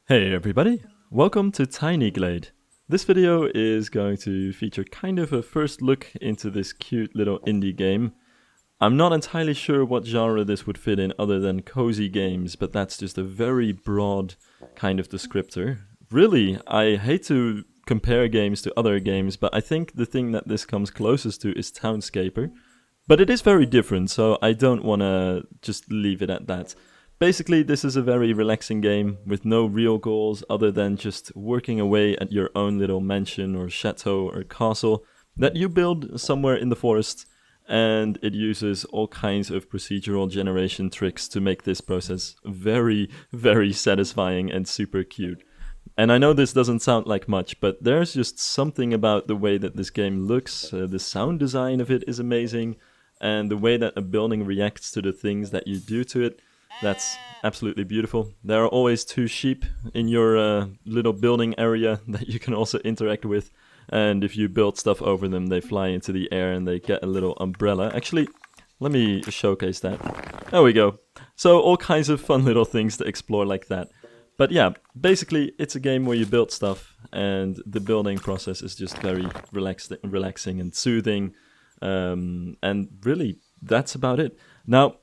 Hey everybody, welcome to Tiny Glade. This video is going to feature kind of a first look into this cute little indie game. I'm not entirely sure what genre this would fit in other than cozy games, but that's just a very broad kind of descriptor. Really, I hate to compare games to other games, but I think the thing that this comes closest to is Townscaper. But it is very different, so I don't want to just leave it at that. Basically, this is a very relaxing game with no real goals other than just working away at your own little mansion or chateau or castle that you build somewhere in the forest, and it uses all kinds of procedural generation tricks to make this process very, very satisfying and super cute. And I know this doesn't sound like much, but there's just something about the way that this game looks, the sound design of it is amazing, and the way that a building reacts to the things that you do to it. That's absolutely beautiful. There are always two sheep in your little building area that you can also interact with. And if you build stuff over them, they fly into the air and they get a little umbrella. Actually, let me showcase that. There we go. So all kinds of fun little things to explore like that. But yeah, basically it's a game where you build stuff and the building process is just very relaxing and soothing. And really, that's about it. Now,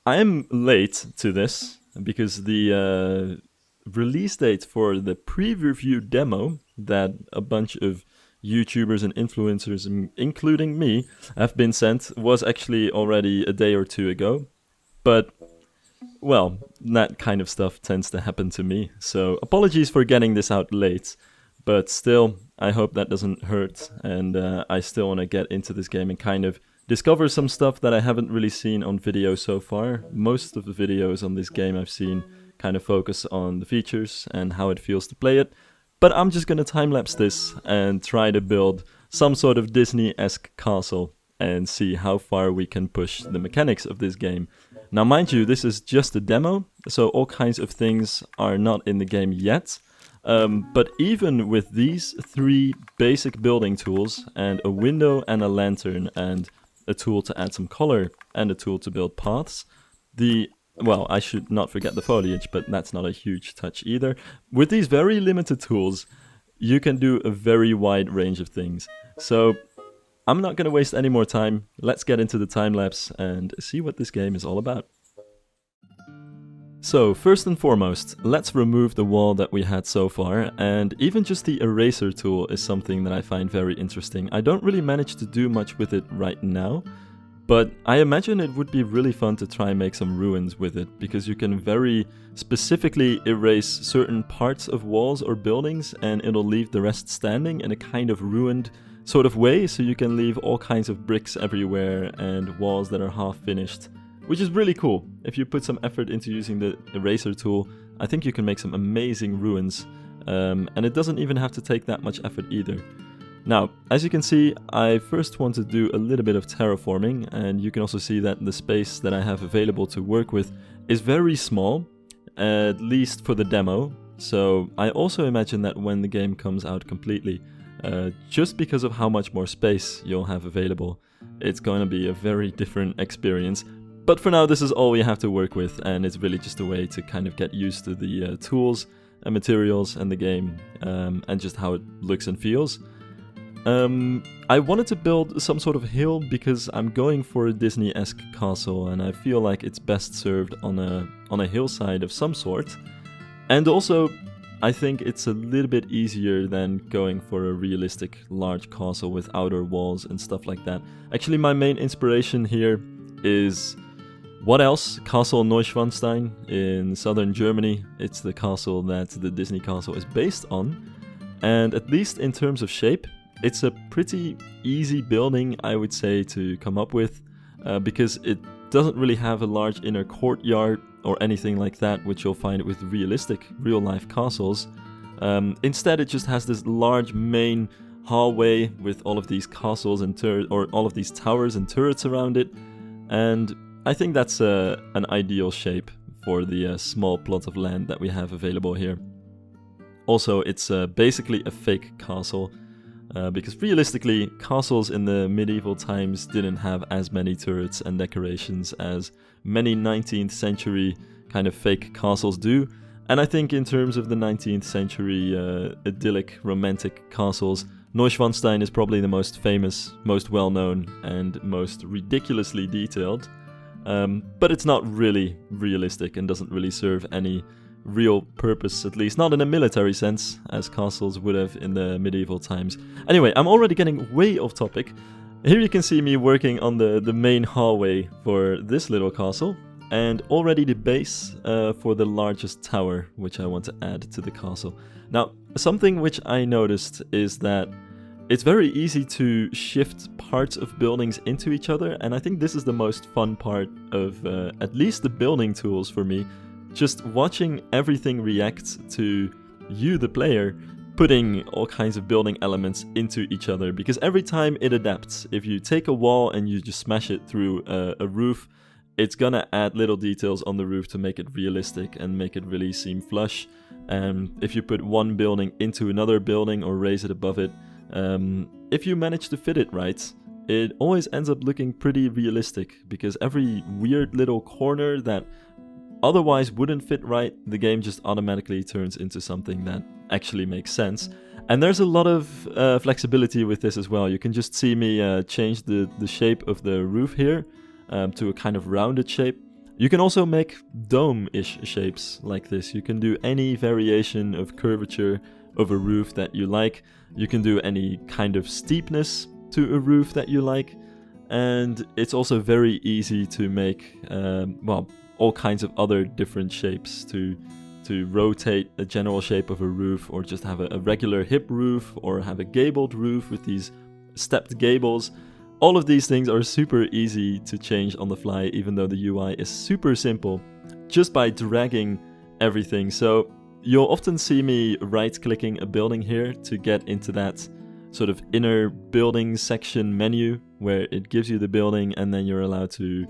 I am late to this because the release date for the pre-review demo that a bunch of YouTubers and influencers, including me, have been sent was actually already a day or two ago. But, well, that kind of stuff tends to happen to me. So apologies for getting this out late. But still, I hope that doesn't hurt. And I still want to get into this game and kind of discover some stuff that I haven't really seen on video so far. Most of the videos on this game I've seen kind of focus on the features and how it feels to play it. But I'm just gonna time-lapse this and try to build some sort of Disney-esque castle and see how far we can push the mechanics of this game. Now mind you, this is just a demo, so all kinds of things are not in the game yet. But even with these three basic building tools and a window and a lantern and a tool to add some color and a tool to build paths. Well, I should not forget the foliage, but that's not a huge touch either. With these very limited tools, you can do a very wide range of things. So I'm not going to waste any more time. Let's get into the time-lapse and see what this game is all about. So, first and foremost, let's remove the wall that we had so far, and even just the eraser tool is something that I find very interesting. I don't really manage to do much with it right now, but I imagine it would be really fun to try and make some ruins with it, because you can very specifically erase certain parts of walls or buildings, and it'll leave the rest standing in a kind of ruined sort of way, so you can leave all kinds of bricks everywhere and walls that are half finished. Which is really cool. If you put some effort into using the eraser tool, I think you can make some amazing ruins. And it doesn't even have to take that much effort either. Now, as you can see, I first want to do a little bit of terraforming, and you can also see that the space that I have available to work with is very small, at least for the demo. So I also imagine that when the game comes out completely, just because of how much more space you'll have available, it's going to be a very different experience. But for now, this is all we have to work with, and it's really just a way to kind of get used to the tools and materials and the game, and just how it looks and feels. I wanted to build some sort of hill because I'm going for a Disney-esque castle, and I feel like it's best served on a hillside of some sort. And also, I think it's a little bit easier than going for a realistic large castle with outer walls and stuff like that. Actually, my main inspiration here is... what else? Castle Neuschwanstein in southern Germany. It's the castle that the Disney castle is based on. And at least in terms of shape, it's a pretty easy building, I would say, to come up with. Because it doesn't really have a large inner courtyard or anything like that, which you'll find with realistic real-life castles. Instead, it just has this large main hallway with all of these castles and all of these towers and turrets around it. And I think that's an ideal shape for the small plot of land that we have available here. Also, it's basically a fake castle, because realistically, castles in the medieval times didn't have as many turrets and decorations as many 19th century kind of fake castles do, And I think in terms of the 19th century idyllic romantic castles, Neuschwanstein is probably the most famous, most well-known, and most ridiculously detailed. But it's not really realistic and doesn't really serve any real purpose, at least not in a military sense, as castles would have in the medieval times. Anyway, I'm already getting way off topic. Here you can see me working on the main hallway for this little castle, and already the base for the largest tower, which I want to add to the castle. Now, something which I noticed is that it's very easy to shift parts of buildings into each other, and I think this is the most fun part of at least the building tools for me. Just watching everything react to you, the player, putting all kinds of building elements into each other, because every time it adapts. If you take a wall and you just smash it through a roof, it's gonna add little details on the roof to make it realistic and make it really seem flush. If you put one building into another building or raise it above it, if you manage to fit it right, it always ends up looking pretty realistic, because every weird little corner that otherwise wouldn't fit right, the game just automatically turns into something that actually makes sense. And there's a lot of flexibility with this as well. You can just see me change the shape of the roof here to a kind of rounded shape. You can also make dome-ish shapes like this. You can do any variation of curvature of a roof that you like. You can do any kind of steepness to a roof that you like. And it's also very easy to make, all kinds of other different shapes to rotate a general shape of a roof, or just have a regular hip roof, or have a gabled roof with these stepped gables. All of these things are super easy to change on the fly, even though the UI is super simple, just by dragging everything. So you'll often see me right-clicking a building here to get into that sort of inner building section menu, where it gives you the building, and then you're allowed to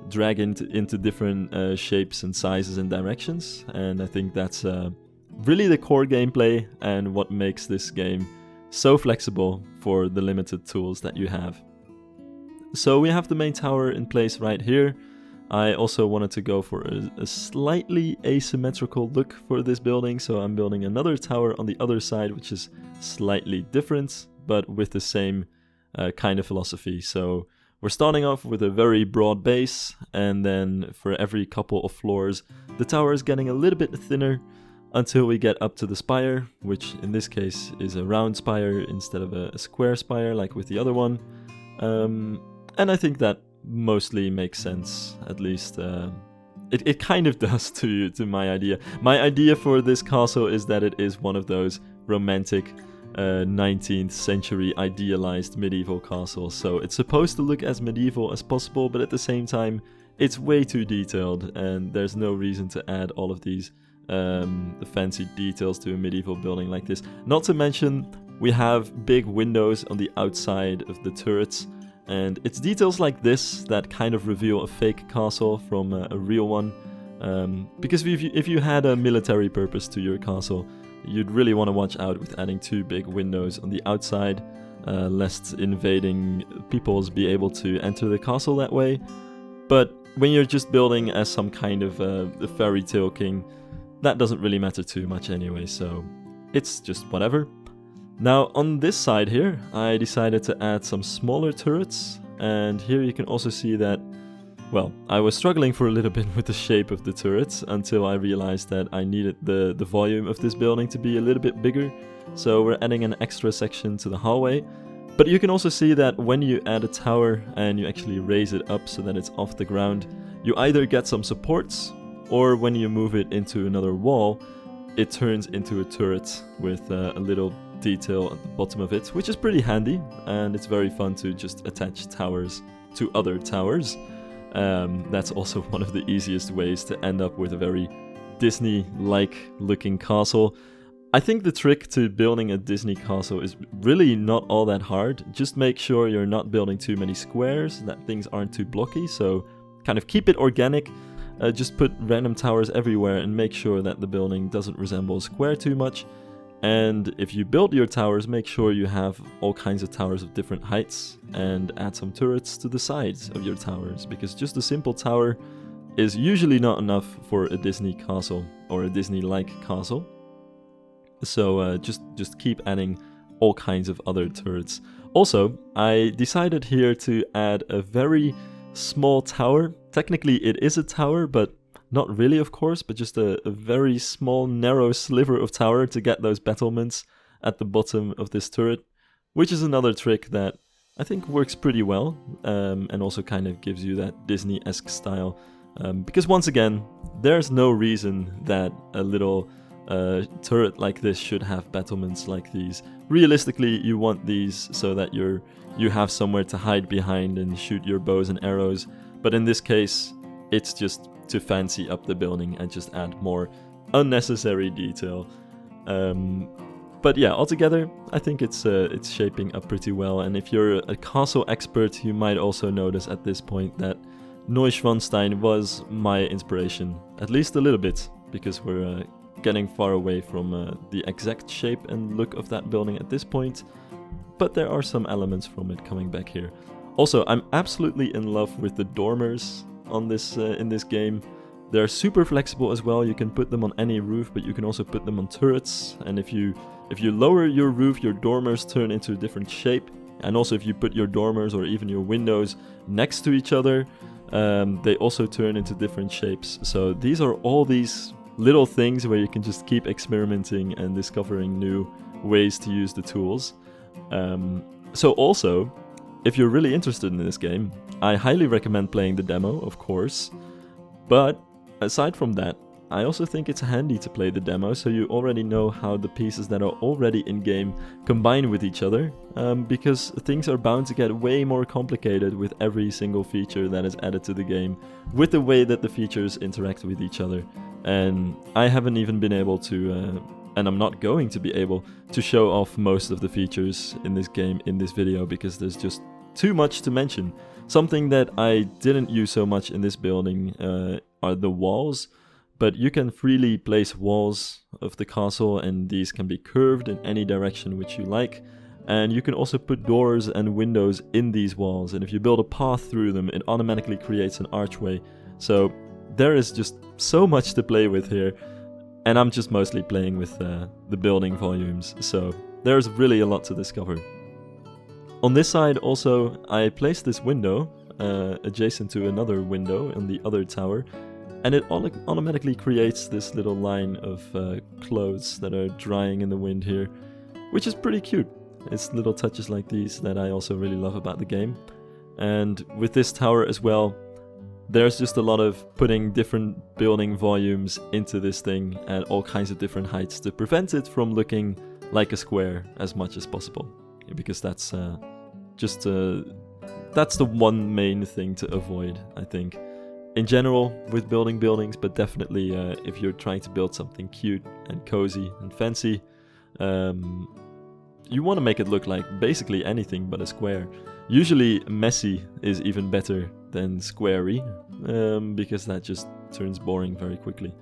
drag into different shapes and sizes and directions. And I think that's really the core gameplay and what makes this game so flexible for the limited tools that you have. So we have the main tower in place right here. I also wanted to go for a slightly asymmetrical look for this building, so I'm building another tower on the other side, which is slightly different, but with the same kind of philosophy. So we're starting off with a very broad base, and then for every couple of floors, the tower is getting a little bit thinner until we get up to the spire, which in this case is a round spire instead of a square spire like with the other one. And I think that mostly makes sense, at least it kind of does to my idea. My idea for this castle is that it is one of those romantic 19th century idealized medieval castles. So it's supposed to look as medieval as possible, but at the same time it's way too detailed, and there's no reason to add all of these fancy details to a medieval building like this. Not to mention, we have big windows on the outside of the turrets, and it's details like this that kind of reveal a fake castle from a real one. Because if you had a military purpose to your castle, you'd really want to watch out with adding too big windows on the outside, lest invading peoples be able to enter the castle that way. But when you're just building as some kind of a fairy tale king, that doesn't really matter too much anyway, so it's just whatever. Now on this side here, I decided to add some smaller turrets, and here you can also see that, well, I was struggling for a little bit with the shape of the turrets until I realized that I needed the volume of this building to be a little bit bigger, so we're adding an extra section to the hallway. But you can also see that when you add a tower and you actually raise it up so that it's off the ground, you either get some supports, or when you move it into another wall, it turns into a turret with a little detail at the bottom of it, which is pretty handy, and it's very fun to just attach towers to other towers. That's also one of the easiest ways to end up with a very Disney-like looking castle. I think the trick to building a Disney castle is really not all that hard. Just make sure you're not building too many squares, that things aren't too blocky, so kind of keep it organic. Just put random towers everywhere and make sure that the building doesn't resemble a square too much. And if you build your towers, make sure you have all kinds of towers of different heights, and add some turrets to the sides of your towers, because just a simple tower is usually not enough for a Disney castle, or a Disney-like castle. So just keep adding all kinds of other turrets. Also, I decided here to add a very small tower. Technically it is a tower, but not really, of course, but just a very small, narrow sliver of tower to get those battlements at the bottom of this turret, which is another trick that I think works pretty well, and also kind of gives you that Disney-esque style. Because once again, there's no reason that a little turret like this should have battlements like these. Realistically, you want these so that you have somewhere to hide behind and shoot your bows and arrows, but in this case, it's just to fancy up the building and just add more unnecessary detail. But yeah, altogether, I think it's shaping up pretty well. And if you're a castle expert, you might also notice at this point that Neuschwanstein was my inspiration, at least a little bit, because we're getting far away from the exact shape and look of that building at this point. But there are some elements from it coming back here. Also, I'm absolutely in love with the dormers on this in this game. They're super flexible as well. You can put them on any roof, but you can also put them on turrets. And if you lower your roof, your dormers turn into a different shape. And also if you put your dormers or even your windows next to each other, they also turn into different shapes. So these are all these little things where you can just keep experimenting and discovering new ways to use the tools. So also, if you're really interested in this game, I highly recommend playing the demo, of course. But aside from that, I also think it's handy to play the demo so you already know how the pieces that are already in-game combine with each other, because things are bound to get way more complicated with every single feature that is added to the game, with the way that the features interact with each other. And I haven't even been able to, and I'm not going to be able to show off most of the features in this game in this video, because there's just too much to mention. Something that I didn't use so much in this building are the walls, but you can freely place walls of the castle, and these can be curved in any direction which you like. And you can also put doors and windows in these walls, and if you build a path through them, it automatically creates an archway. So there is just so much to play with here, and I'm just mostly playing with the building volumes, so there's really a lot to discover. On this side also, I placed this window adjacent to another window in the other tower, and it automatically creates this little line of clothes that are drying in the wind here, which is pretty cute. It's little touches like these that I also really love about the game. And with this tower as well, there's just a lot of putting different building volumes into this thing at all kinds of different heights to prevent it from looking like a square as much as possible, because that's that's the one main thing to avoid, I think, in general with building buildings, but definitely if you're trying to build something cute and cozy and fancy, you want to make it look like basically anything but a square. Usually messy is even better than squarey, because that just turns boring very quickly.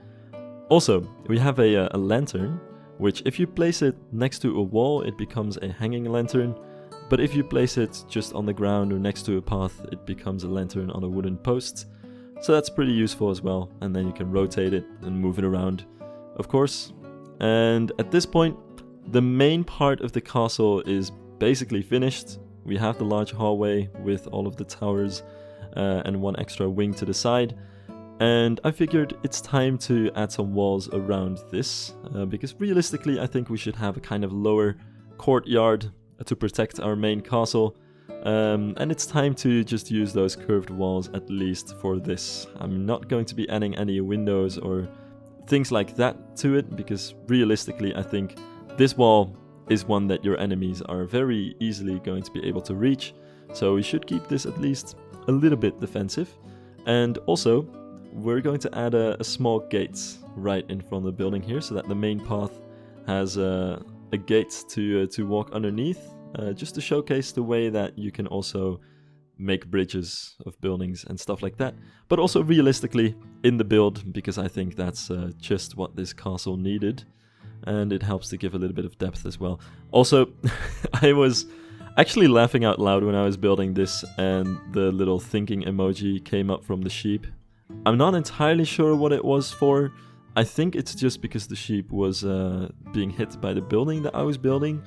Also, we have a lantern, which if you place it next to a wall, it becomes a hanging lantern. But if you place it just on the ground or next to a path, it becomes a lantern on a wooden post. So that's pretty useful as well. And then you can rotate it and move it around, of course. And at this point, the main part of the castle is basically finished. We have the large hallway with all of the towers and one extra wing to the side. And I figured it's time to add some walls around this, because realistically I think we should have a kind of lower courtyard to protect our main castle. And it's time to just use those curved walls at least for this. I'm not going to be adding any windows or things like that to it, because realistically I think this wall is one that your enemies are very easily going to be able to reach. So we should keep this at least a little bit defensive. And also, we're going to add a small gate right in front of the building here, so that the main path has a gate to walk underneath, just to showcase the way that you can also make bridges of buildings and stuff like that. But also realistically in the build, because I think that's just what this castle needed. And it helps to give a little bit of depth as well. Also, I was actually laughing out loud when I was building this and the little thinking emoji came up from the sheep. I'm not entirely sure what it was for, I think it's just because the sheep was being hit by the building that I was building.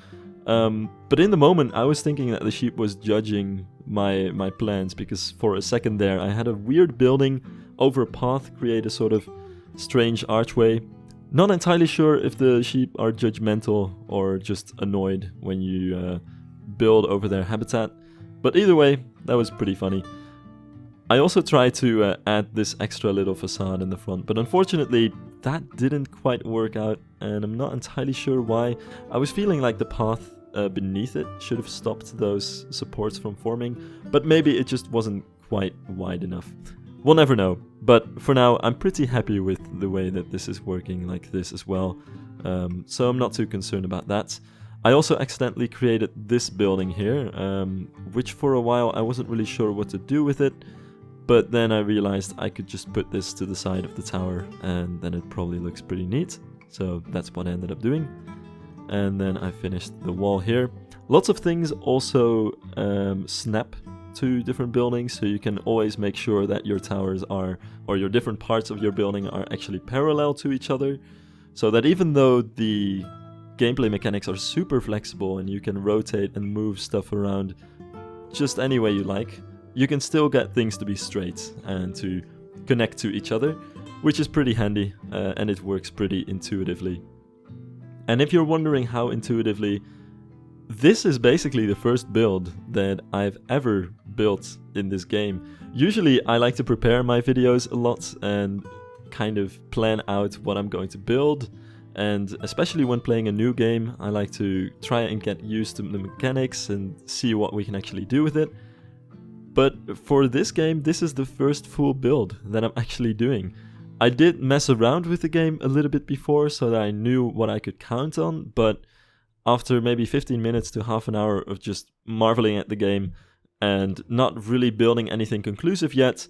But in the moment, I was thinking that the sheep was judging my plans, because for a second there, I had a weird building over a path create a sort of strange archway. Not entirely sure if the sheep are judgmental or just annoyed when you build over their habitat, but either way, that was pretty funny. I also tried to add this extra little facade in the front, but unfortunately that didn't quite work out, and I'm not entirely sure why. I was feeling like the path beneath it should have stopped those supports from forming, but maybe it just wasn't quite wide enough. We'll never know, but for now I'm pretty happy with the way that this is working like this as well, so I'm not too concerned about that. I also accidentally created this building here, which for a while I wasn't really sure what to do with it, but then I realized I could just put this to the side of the tower and then it probably looks pretty neat, so that's what I ended up doing. And then I finished the wall here. Lots of things also snap to different buildings, so you can always make sure that your towers are, or your different parts of your building are actually parallel to each other, so that even though the gameplay mechanics are super flexible and you can rotate and move stuff around just any way you like, you can still get things to be straight and to connect to each other, which is pretty handy, and it works pretty intuitively. And if you're wondering how intuitively, this is basically the first build that I've ever built in this game. Usually I like to prepare my videos a lot and kind of plan out what I'm going to build, and especially when playing a new game, I like to try and get used to the mechanics and see what we can actually do with it. But for this game, this is the first full build that I'm actually doing. I did mess around with the game a little bit before so that I knew what I could count on, but after maybe 15 minutes to half an hour of just marveling at the game and not really building anything conclusive yet,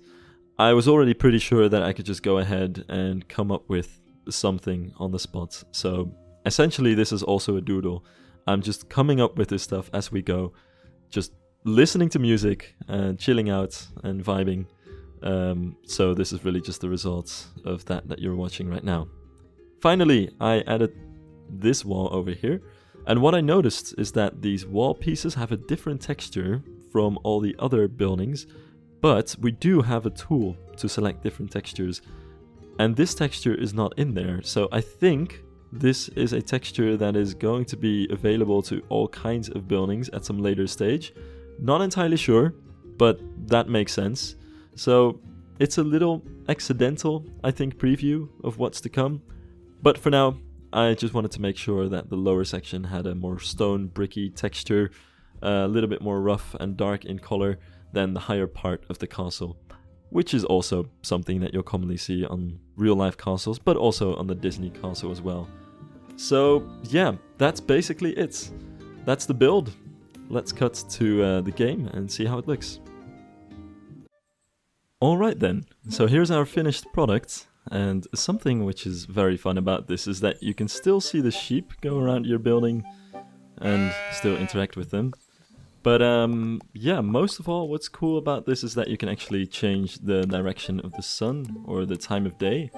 I was already pretty sure that I could just go ahead and come up with something on the spot. So essentially this is also a doodle. I'm just coming up with this stuff as we go, just listening to music and chilling out and vibing. So this is really just the results of that you're watching right now. Finally, I added this wall over here, and what I noticed is that these wall pieces have a different texture from all the other buildings, but we do have a tool to select different textures, and this texture is not in there, so I think this is a texture that is going to be available to all kinds of buildings at some later stage. Not entirely sure, but that makes sense. So it's a little accidental, I think, preview of what's to come. But for now, I just wanted to make sure that the lower section had a more stone bricky texture, a little bit more rough and dark in color than the higher part of the castle, which is also something that you'll commonly see on real life castles, but also on the Disney castle as well. So yeah, that's basically it. That's the build. Let's cut to the game and see how it looks. Alright then, so here's our finished product, and something which is very fun about this is that you can still see the sheep go around your building and still interact with them. But yeah, most of all, what's cool about this is that you can actually change the direction of the sun or the time of day.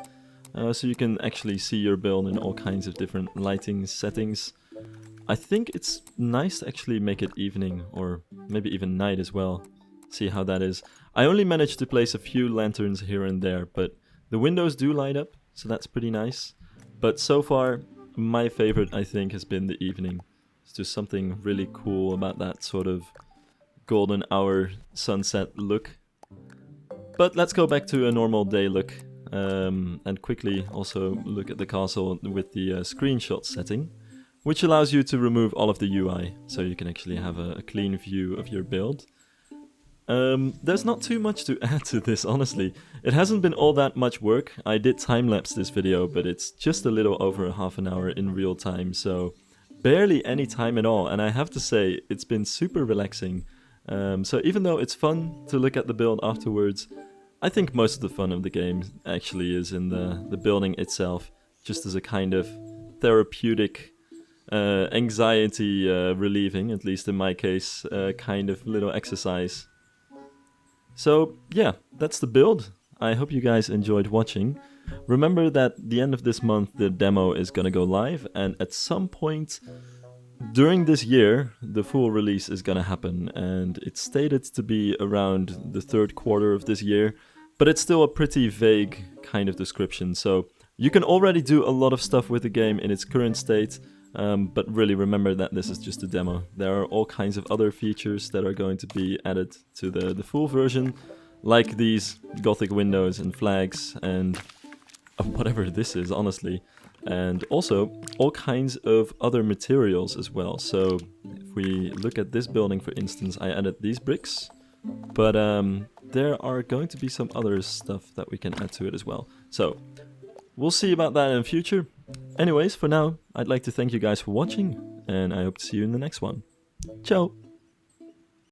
So you can actually see your build in all kinds of different lighting settings. I think it's nice to actually make it evening or maybe even night as well. See how that is. I only managed to place a few lanterns here and there, but the windows do light up, so that's pretty nice. But so far, my favorite I think has been the evening. It's just something really cool about that sort of golden hour sunset look. But let's go back to a normal day look, and quickly also look at the castle with the screenshot setting, which allows you to remove all of the UI, so you can actually have a clean view of your build. There's not too much to add to this, honestly. It hasn't been all that much work. I did time-lapse this video, but it's just a little over half an hour in real time, so barely any time at all, and I have to say, it's been super relaxing. So even though it's fun to look at the build afterwards, I think most of the fun of the game actually is in the building itself, just as a kind of therapeutic, anxiety relieving, at least in my case, kind of little exercise. So yeah, that's the build. I hope you guys enjoyed watching. Remember that the end of this month the demo is gonna go live, and at some point during this year the full release is gonna happen, and it's stated to be around the third quarter of this year, but it's still a pretty vague kind of description, so you can already do a lot of stuff with the game in its current state, but really remember that this is just a demo. There are all kinds of other features that are going to be added to the full version, like these gothic windows and flags and whatever this is, honestly. And also all kinds of other materials as well. So if we look at this building, for instance, I added these bricks, but there are going to be some other stuff that we can add to it as well. So we'll see about that in the future. Anyways, for now, I'd like to thank you guys for watching, and I hope to see you in the next one. Ciao!